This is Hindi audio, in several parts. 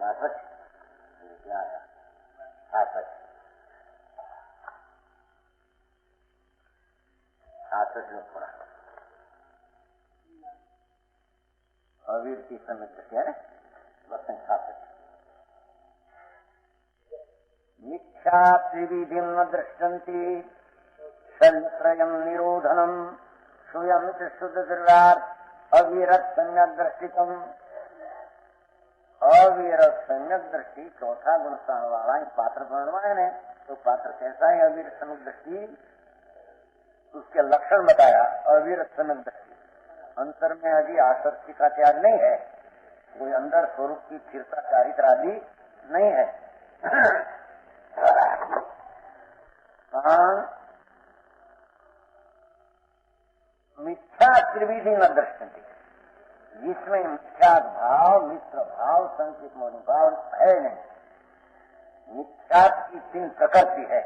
62 क्या है 66 लोग पढ़ा अवीर की समित क्या है वसन 66 मिथ्या त्रिविधिं न दृष्टन्ति संत्रयं निरोधनम स्वयं च शुद्धधृरात् अविरत सम्यक दृष्टिकम। अविरत सम्यक दृष्टि चौथा गुण स्थान वाला पात्र बनवाए ने तो पात्र कैसा है अविरत सम्यक दृष्टि उसके लक्षण बताया। अविरत सम्यक दृष्टि अंतर में अभी आसक्ति का त्याग नहीं है, कोई अंदर स्वरूप की स्थिरता चारित्र आदि नहीं है। मिथ्या त्रिविधि न दृष्टि जिसमें मिथ्या भाव मित्र भाव संचित मोनि भाव है नहीं। मिथ्या की 3 प्रकृति है,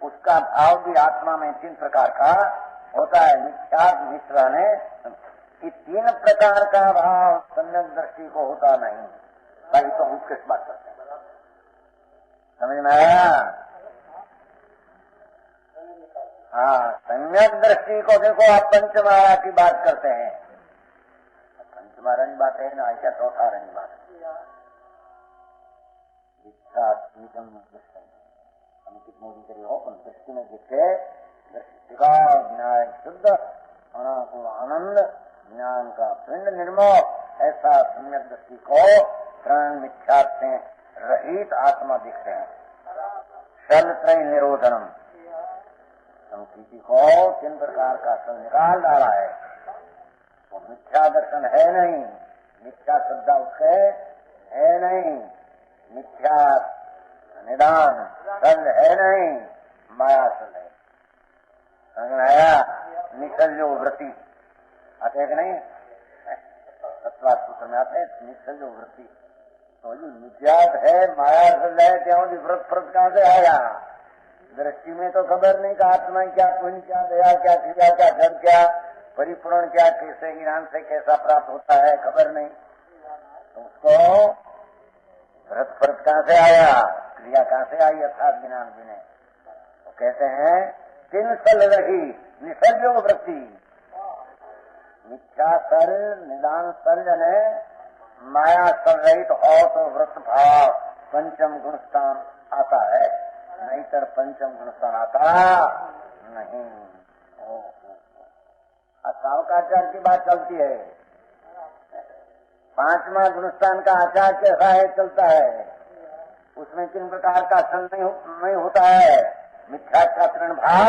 उसका भाव भी आत्मा में 3 प्रकार का होता है। मिथ्या मिश्र ने इस 3 प्रकार का भाव सम्यक दृष्टि को होता नहीं। भाई तो हम किस बात करते हैं समझ में आया? हाँ सम्यक दृष्टि को देखो आप पंचमारा की बात करते हैं, पंचमारा की बात है ना ऐसा चौथा रही बात अंकित मोदी करी हो दृष्टि में जिससे दृष्टि का न्याय शुद्ध अनाकुल आनंद ज्ञान का पिंड निर्मोह ऐसा सम्यक दृष्टि को प्राण मिथ्या से रहित आत्मा दिखते हैं। शलत्रय निरोधनम संस्कृति को 3 प्रकार का सल निकाल डाला है। वो मिथ्या दर्शन है नहीं, मिथ्या श्रद्धा उसके है नहीं, मिथ्या निदान सल है नहीं, माया सल है। आया निश्चल जो वृत्ति आते है कि नहीं तत्वात सूत्र में आते हैं निश्चल जो वृत्ति तो ये मिथ्यात है माया सल है क्यों व्रत फ्रत कहाँ से आया? दृष्टि में तो खबर नहीं का आत्मा क्या पुण्य क्या दया क्या क्रिया क्या धर्म क्या परिपूर्ण क्या कैसे ज्ञान से कैसा प्राप्त होता है खबर नहीं। तो उसको व्रत फर्त कहाँ से आया क्रिया कहाँ से आई अर्थात ज्ञान विनय तो कहते हैं 3 सल रही निसर्ग वृत्ति मिथ्या सल निदान सल ने माया सल रहित हो तो व्रत भाव पंचम गुण स्थान आता है, नहीं तर पंचम गुण स्थान आता नहीं। सावकाचार की बात चलती है, 5वां गुणस्थान का आचार कैसा है चलता है, उसमें 3 प्रकार का सल नहीं होता है। मिथ्याचारण भाव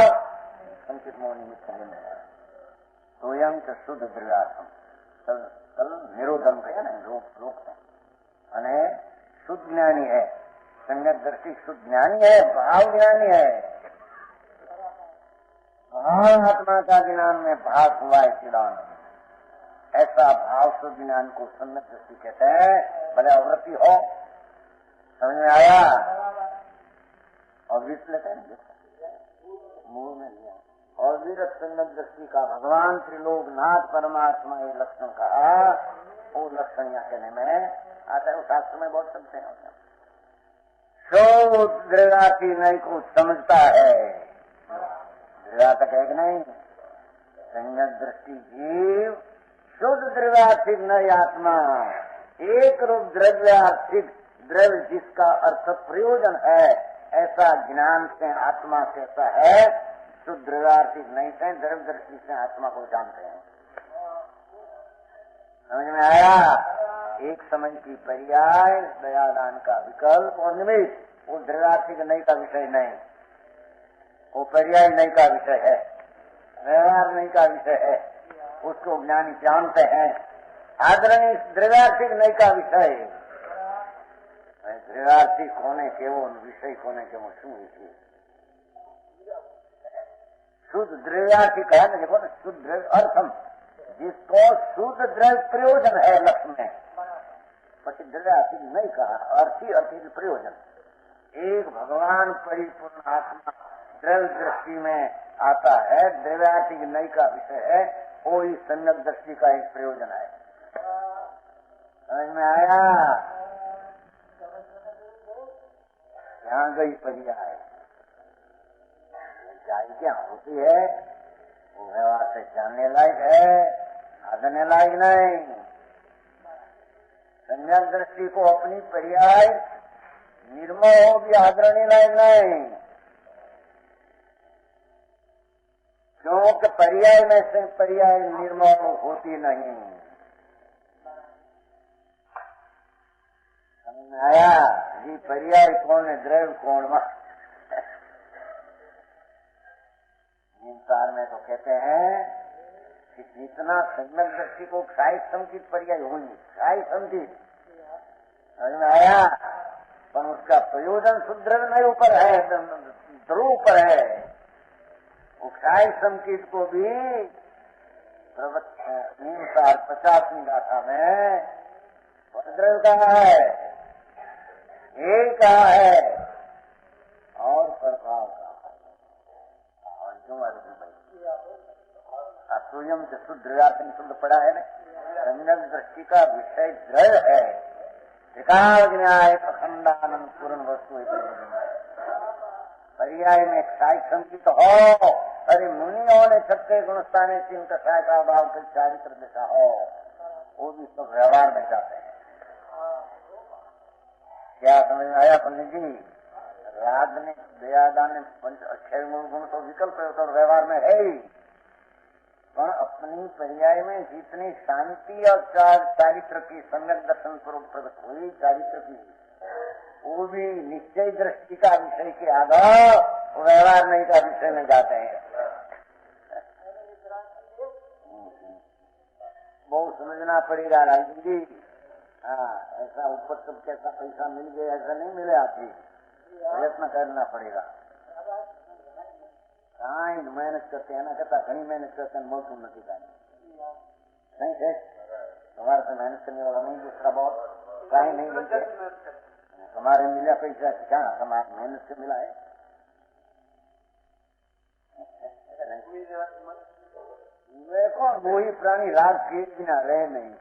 संचित मोहनी मिथ्या स्वयं च शुद्ध द्रव्यात्म सल निरोधन कहे ना रोकते અને शुद्ध ज्ञानी है सम्यक दृष्टि शुद्ध ज्ञानी है भाव ज्ञानी है। आत्मा का ज्ञान में भाग हुआ है चिदान ऐसा भाव शुद्ध ज्ञान को सम्यक दृष्टि कहते हैं। भले अवृत्ति हो समझ में आया और विष लेते हैं मुंह में लिया और विरत सम्यक दृष्टि का भगवान त्रिलोकनाथ परमात्मा ये लक्षण कहा वो लक्षण यहाँ कहने में आता है। शास्त्र में बहुत समझते हैं दृढ़ाती नहीं को समझता है दृढ़ा तक है कि नहीं सम्यक दृष्टि जीव शुद्ध द्रव्यार्थिक नई आत्मा एक रूप द्रव्यार्थिक द्रव्य जिसका अर्थ प्रयोजन है ऐसा ज्ञान से आत्मा कैसा है शुद्ध द्रव्यार्थिक नहीं से द्रव्य दृष्टि से आत्मा को जानते हैं। समझ में आया? एक समय की पर्याय दयादान का विकल्प और निमित्त वो द्रव्यार्थिक नहीं का विषय नहीं, वो पर्याय नहीं का विषय है, व्यवहार नहीं का विषय है, उसको ज्ञानी जानते हैं। आदरणीय द्रव्यार्थिक नहीं का विषय द्रव्यार्थिक होने के वो विषय होने के वो शू विषय शुद्ध द्रव्यार्थिक है ना देखो ना शुद्ध द्रव्य अर्थम जिसको शुद्ध द्रव्य प्रयोजन है लक्ष्य में पति द्रव्यार्थिक नहीं कहा अर्थी अर्थी प्रयोजन एक भगवान परिपूर्ण आत्मा द्रव्य दृष्टि में आता है द्रव्यार्थिक नई का विषय है वो इस सम्यक दृष्टि का एक प्रयोजन है। समझ में आया? जान गई पर्याय, जान क्या होती है वो व्यवहार से जानने लायक है, आदरने लायक नहीं। सम्यक दृष्टि को अपनी पर्याय निर्मल हो भी आदरणी लायक नहीं, क्योंकि पर्याय में से पर्याय निर्मल होती नहीं। समझ में आया जी? पर्याय कौन है, द्रव्य कौन? संसार में तो कहते हैं कि जितना सम्यक दृष्टि को क्षाई संकित पर्याय होगी, क्षाई संकित, समझ में आया? पर उसका प्रयोजन सुदृढ़ नहीं ऊपर है, ध्रुव पर है। वो क्षाई संकित को भी 50वीं गाथा में सुदृढ़ कहा है, एक कहा है और प्रभाव का स्वयं से शुद्ध शुद्ध पड़ा है ना। सम्यक दृष्टि का विषय दृढ़ है, त्रिकाल न्याय प्रखंडानंद पूर्ण वस्तु पर्याय में क्षाई संकित हो। अरे मुनियों ने छत्ते गुणस्थाने तीन कषाय का भाव के चारित्र दिशा हो, वो भी सब व्यवहार में जाते हैं। क्या समझ में आया पंडित जी? राग ने दयादा ने पंच अक्षय मूल गुण तो विकल्प तो व्यवहार में है ही, पर अपनी पर्याय में जितनी शांति और चारित्र की सम्यक दर्शन स्वरूप प्रकट हुई चारित्र की, वो भी निश्चय दृष्टि का विषय के आधार व्यवहार नहीं का विषय में जाते हैं। बहुत समझना पड़ेगा राजू जी। हाँ, ऐसा ऊपर सब कैसा पैसा मिल गया ऐसा नहीं मिले, आपकी प्रयत्न करना पड़ेगा। कहीं मेहनत करते हैं ना, कहता घनी मेहनत करते हैं, मौसम नहीं का नहीं है। हमारे से मेहनत करने वाला नहीं, दूसरा बहुत कहीं नहीं मिलते। हमारे मिला पैसा क्या हमारे मेहनत से मिला है? देखो वही प्राणी राग किए बिना रहे नहीं,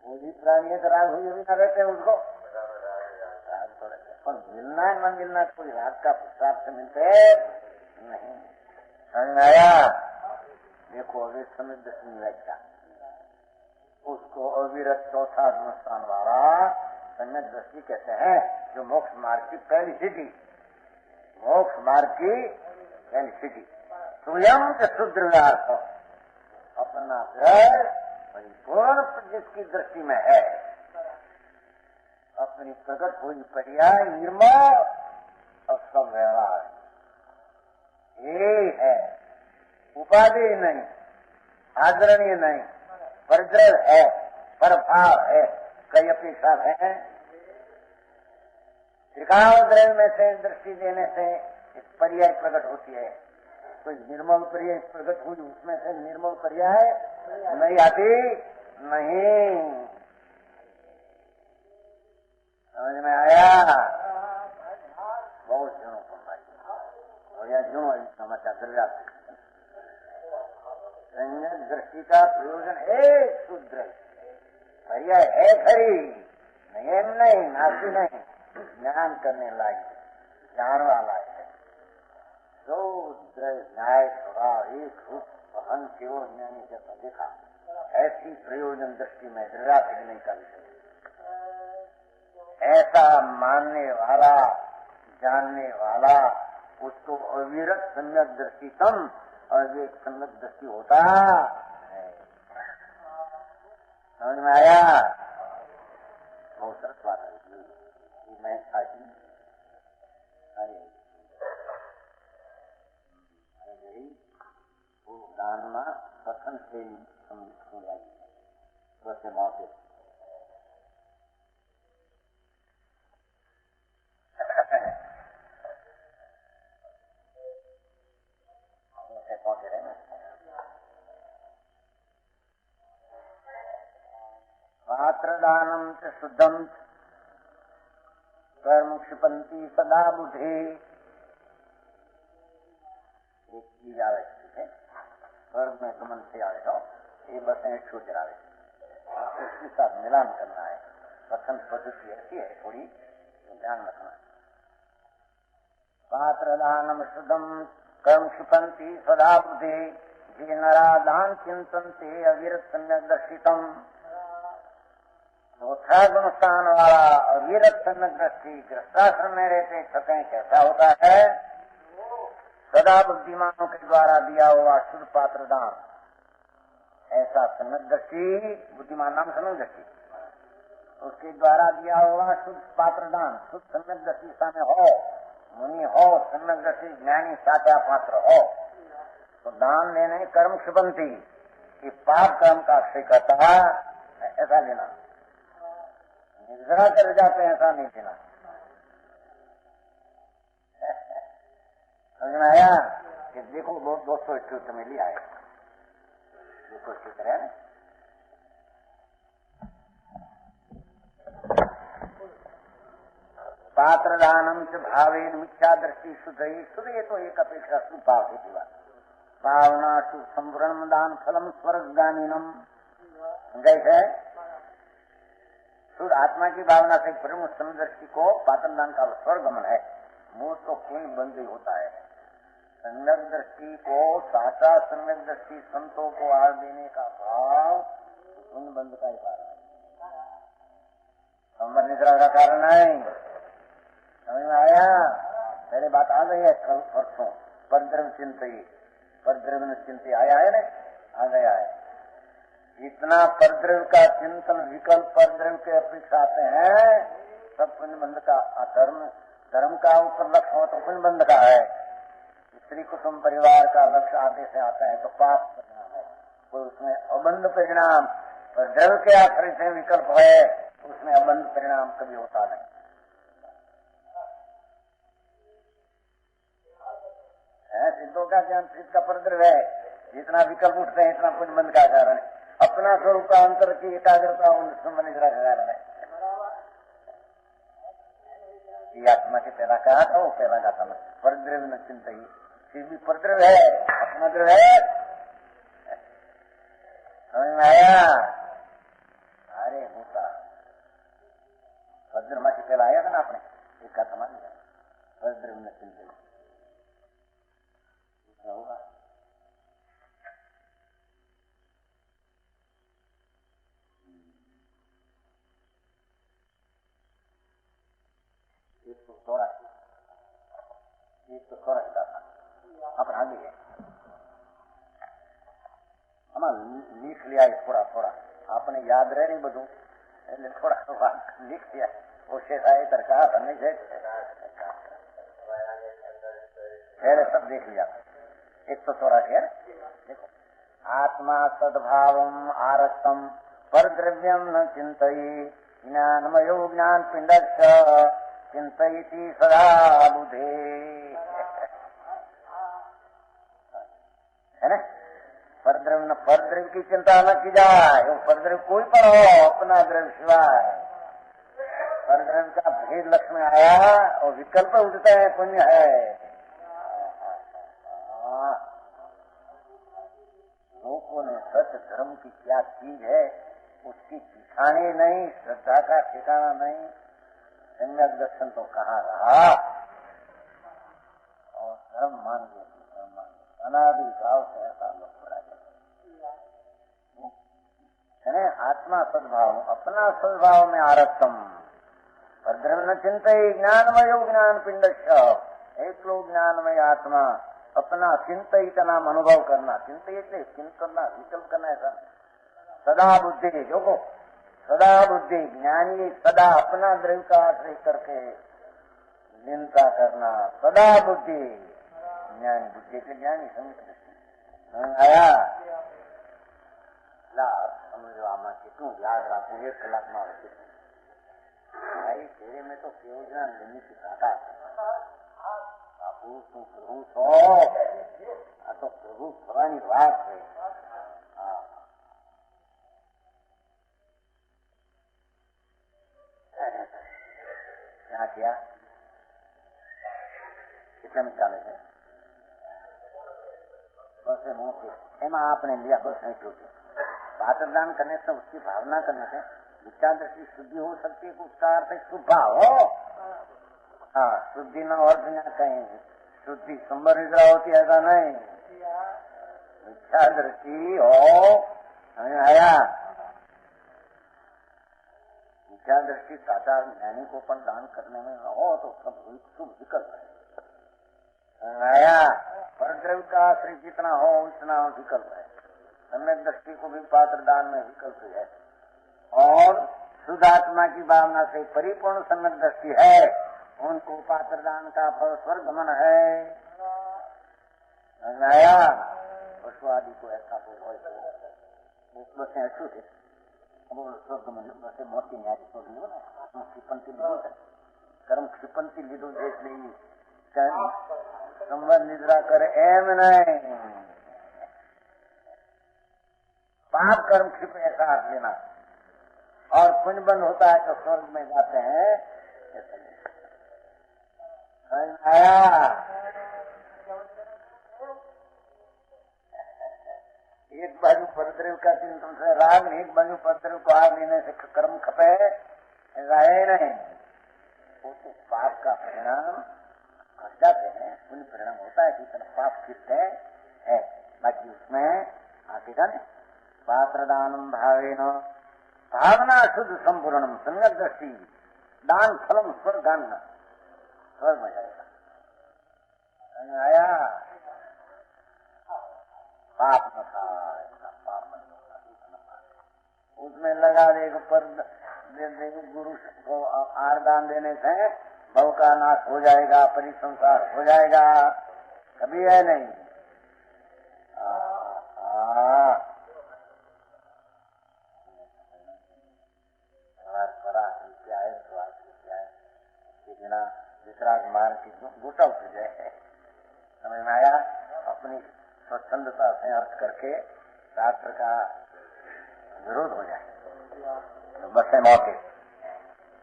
वही प्राणी है तो राग हुए बिना रहते हैं उसको। पर मिलना है न मिलना कोई राग का हिसाब से मिलते नहीं। समझ आया? देखो अभी समृद्ध व्याख्या, उसको अविरत चौथा स्थान वाला सम्यक दृष्टि कहते हैं, जो मोक्ष मार्ग की पहली सीढ़ी, मोक्ष मार्ग की पहली सीढ़ी स्वयं के शुद्ध व्यर्थ अपना घर परिपूर्ण जिसकी दृष्टि में है, अपनी प्रकट हुई पर्याय निर्मल और सब व्यवहार ये है, उपाधि नहीं, आदरणीय नहीं, परद्रव है, परभाव है। कई अपेक्षा है त्रिकाल द्रव्य में से दृष्टि देने से पर्याय प्रकट होती है। कोई निर्मल पर्याय प्रकट हुई, उसमें से निर्मल पर्याय नहीं आती नहीं। समझ में आया? बहुत जनों को और या जो समाचार चल जाते संयत दृष्टि का प्रयोजन है शुद्ध पर्याय है, खरी नियम नहीं, नासी नहीं, ज्ञान करने लायक, ज्ञान वाला है। शुद्ध न्याय स्वभाव एक रूप वहन केवल ज्ञानी जैसा देखा, ऐसी प्रयोजन दृष्टि में दृढ़ा टिकने का विषय, ऐसा मानने वाला जानने वाला उसको अविरत सम्यक दृष्टि तम और एक सम्यक दृष्टि होता है। समझ में आया? बहुत सरस बात है। मैं साची वो दान में कथन से वैसे मौके पहुंचे रहे मात्र दानम च शुद्धम कर्म क्षिपंती सदा बुद्धि। एक चीज आ रही है स्वर्ग में गमन से आ रहे हो, ये बसें छूट जा रहे, उसके साथ मिलान करना है। कथन पद्धति ऐसी है थोड़ी ध्यान रखना। पात्रदानम शुद्धम कर्म क्षिपंती सदा बुद्धि जे नरादान चिंतनते अविरत सम्यक दर्शितम। चौथा गुण स्थान वाला अविरत सम्यक दृष्टि गृहस्थाश्रम में रहते छते कैसा होता है? सदा बुद्धिमानों के द्वारा दिया हुआ शुद्ध पात्र दान, ऐसा सम्यक दृष्टि, बुद्धिमान नाम सम्यक दृष्टि, उसके द्वारा दिया हुआ शुद्ध पात्र दान, शुद्ध सम्यक दृष्टि सामने हो, मुनि हो, सम्यक दृष्टि ज्ञानी साचा पात्र हो, तो दान लेने कर्म क्षिपंती, कि पाप कर्म का अक्षय करता है, ऐसा लेना। निर्जरा कर जाते हैं ऐसा नहीं लेना। समझ में आया? कि देखो 200 स्टूट में लिया है, 200 स्टूट है। पात्र दानम च भावेन मिथ्या दृष्टि शुद्ध ये तो एक अपेक्षा सुभाव की बात। भावना शुभ संवरण दान फलम स्वर्ग गानीनम, जैसे शुद्ध आत्मा की भावना से प्रमुख समदृष्टि को पात्र दान का स्वर्गमन है। मूल तो पुण्य बंद ही होता है। सम्यक दृष्टि को, साचा सम्यक दृष्टि संतों को आड़ देने का भाव पुण्य बंद का ही कारण है, संवर निद्रा का कारण नहीं। समझ में आया? पहले बात आ गई है कल परसों, परद्रव्य चिंतन, परद्रव्य चिंतन आया है ना, आ गया है। इतना परद्रव्य का चिंतन विकल्प परद्रव्य के अपेक्षा आते हैं, सब पुण्य बंध का धर्म का ऊपर लक्ष्य हो तो पुण्य बंध का है। स्त्री कुटुंब परिवार का लक्ष्य आते से आता है तो पाप परिणाम है, कोई उसमें अबंध परिणाम, परद्रव्य के आश्रय से विकल्प है, उसमें अबंध परिणाम कभी होता नहीं। सिद्धों का ज्ञान सिद्ध का परद्रव्य है, जितना विकल्प उठते हैं इतना पुण्य बंध का कारण है। अपना स्वरूप का अंतर की एकाग्रता निद्रा का कारण है। ये आत्मा के पैदा कहा था, वो पैदा का था परद्रव्य न चिंता ही, फिर भी परद्रव्य है, अपना द्रव्य है। समझ में आया? अरे होता परद्रव्य के पहला आया था ना आपने, एक का समान परद्रव्य न चिंता ही होगा। एक तो सोरा था अपना आगे है, हमारा लिख लिया है थोड़ा थोड़ा, आपने याद रह नहीं बधू એટલે થોડા लिख दिया, वो शेष आए तरका हमने सब देख लिया। 184 है, देखो, आत्मा सद्भावम आरक्तम परद्रव्यम न चिंतयि ज्ञानमयो ज्ञान पिंडश्च चिंतयति सदा बुधे, है ना? परद्रव्य की चिंता न की जाए, वो परद्रव्य कोई पर हो, अपना द्रव्य सिवाय। परद्रव्य का भेद लक्ष्य में आया और विकल्प उठता है, पुण्य है। लोगों ने सत्य धर्म की क्या चीज है उसकी ठिकाने नहीं, श्रद्धा का ठिकाना नहीं, सम्यक दर्शन तो कहाँ रहा। और धर्म मान गए, अनादि भाव से ऐसा लोग पड़ा है। आत्मा सद्भाव, अपना सद्भाव में आरक्तम परद्रव्य न चिंतयि ज्ञानमयो ज्ञान पिंडश्च, एक लोग ज्ञानमय आत्मा अपना चिंतयि का नाम अनुभव करना, चिंतित चिंतना विकल्प करना, ऐसा सदा बुद्धि, जो को सदा बुद्धि ज्ञानी सदा अपना द्रव्य का आश्रय करके चिंता करना, सदा बुद्धि ज्ञानी, बुद्धि के ज्ञानी समझ आया। ला समझो आमा कितू याद रखू, 1 कलाक में भाई तेरे में तो योजना लेनी सिखाता है बाबू, तू प्रभु छो, आ तो प्रभु थવાની વાત है। क्या किया कितने में चाले थे बस एम आपने लिया, बस नहीं छूटी। पात्रदान करने से उसकी भावना करने से विचार दृष्टि शुद्धि हो सकती है, उसका अर्थ है शुभ भाव हो। हाँ, शुद्धि न और बिना कहीं शुद्धि संबर निद्रा होती है, ऐसा नहीं। मिथ्या दृष्टि हो, हमें आया मिथ्या दृष्टि साचा ज्ञानी को पण दान करने में न हो तो सब शुभ विकल्प है। आया परद्रव्य का आश्रय जितना हो उतना विकल्प है। सम्यक दृष्टि को भी पात्र दान में विकल्प है। और शुद्धात्मा की भावना से परिपूर्ण सम्यक दृष्टि है, उनको पात्र दान का फल स्वर्ग गमन है। आया पशु आदि को ऐसा बसे अछूत है। स्वर्ग गमन बसे मोती न्याय स्वर्ग हो ना क्षिपंती लीधो है। कर्म क्षिपंती लीधो देख ली संवर निद्रा करे एम नहीं। पाप कर्म क्षिप ऐसा अर्थ लेना और पुण्य बंद होता है तो स्वर्ग में जाते हैं। आया एक बाजू परद्रव्य का चिंतन से राग, एक बाजू परद्रव्य को आग लेने से कर्म खपे रहे नहीं। वो तो पाप का परिणाम घट जाते हैं, पुण्य परिणाम होता है कि पाप खिलते है। बाकी उसमें आगे न पात्र दानम भावे न भावना शुद्ध संपूर्णम सम्यक दृष्टि दान फलम स्वर्गान्न स्वर्ग में जाएगा। आया पाप न था, पाप उसमें लगा देगा पर गुरु को आरदान देने से भव का नाश हो जाएगा, परिसंसार हो जाएगा, कभी है नहीं। बिना वितराग मार्ग की गोटा उठ जाए। समझ में आया? अपनी स्वच्छंदता से अर्थ करके शास्त्र का विरोध हो जाए। बस मौके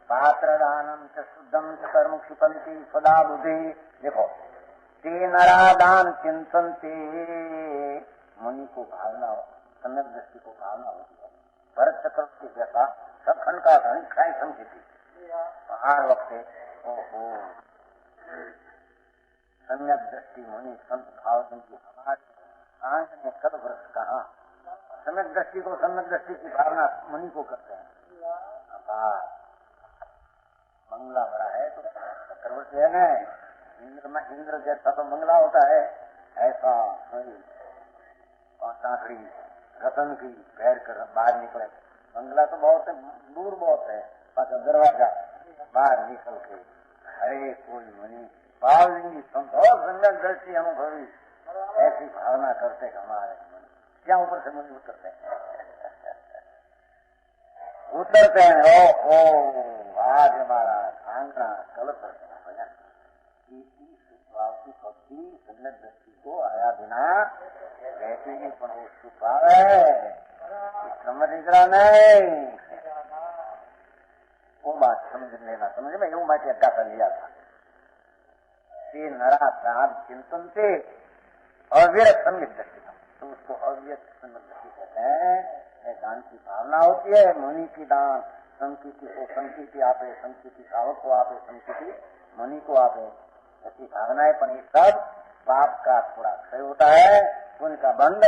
पात्र दानम च शुद्धम च कर्म क्षिपंती सदा बुद्धि। देखो ते नरादान चिंतनते मुनि को भावना सम्यक दृष्टि को भावना होती है। भरत चक्रवर्ती जैसा सखंड का धन खाई समझी थी हर वक्त। ओहो सम्यक दृष्टि मुनि संत भाव की हमारे आंख में कद वर्ष कहा। सम्यक दृष्टि को सम्यक दृष्टि की भावना मुनि को करते हैं। मंगला बड़ा है तो चक्रवर्ती है ना, इंद्र जैसा तो मंगला होता है, ऐसा सांकड़ी रतन की पैर कर बाहर निकले। मंगला तो बहुत दूर बहुत है, दरवाजा बाहर निकल के अरे कोई मुनि भावलिंगी संत और सम्यक दृष्टि अनुभवी ऐसी भावना करते हमारे मुनि। क्या ऊपर से मुनि उतरते हैं उतरते हैं। ओ आज हमारा आंगना कल्प भक्ति सम्यक दृष्टि को आया बिना रहती नहीं, पर वो सुभाव है समझ निद्रा नहीं। वो बात समझ लेना, समझ में यूं बात अड्डा कर लिया था। नरा प्राण चिंतन से अव्यक्त सम्यक दृष्टि, तो उसको अव्यक्त सम्यक दृष्टि कहते हैं। दान की भावना होती है। मुनि की दान संकीति को संकीति आपे, संकीति सावक को आपे, संकीति मुनि को आपे, ऐसी भावनाएं। पर ये सब पाप का थोड़ा क्षय होता है, पुण्य का बंध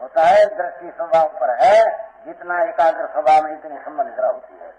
होता है। दृष्टि स्वभाव पर है, जितना एकाग्र स्वभाव में इतनी संबंध होती है।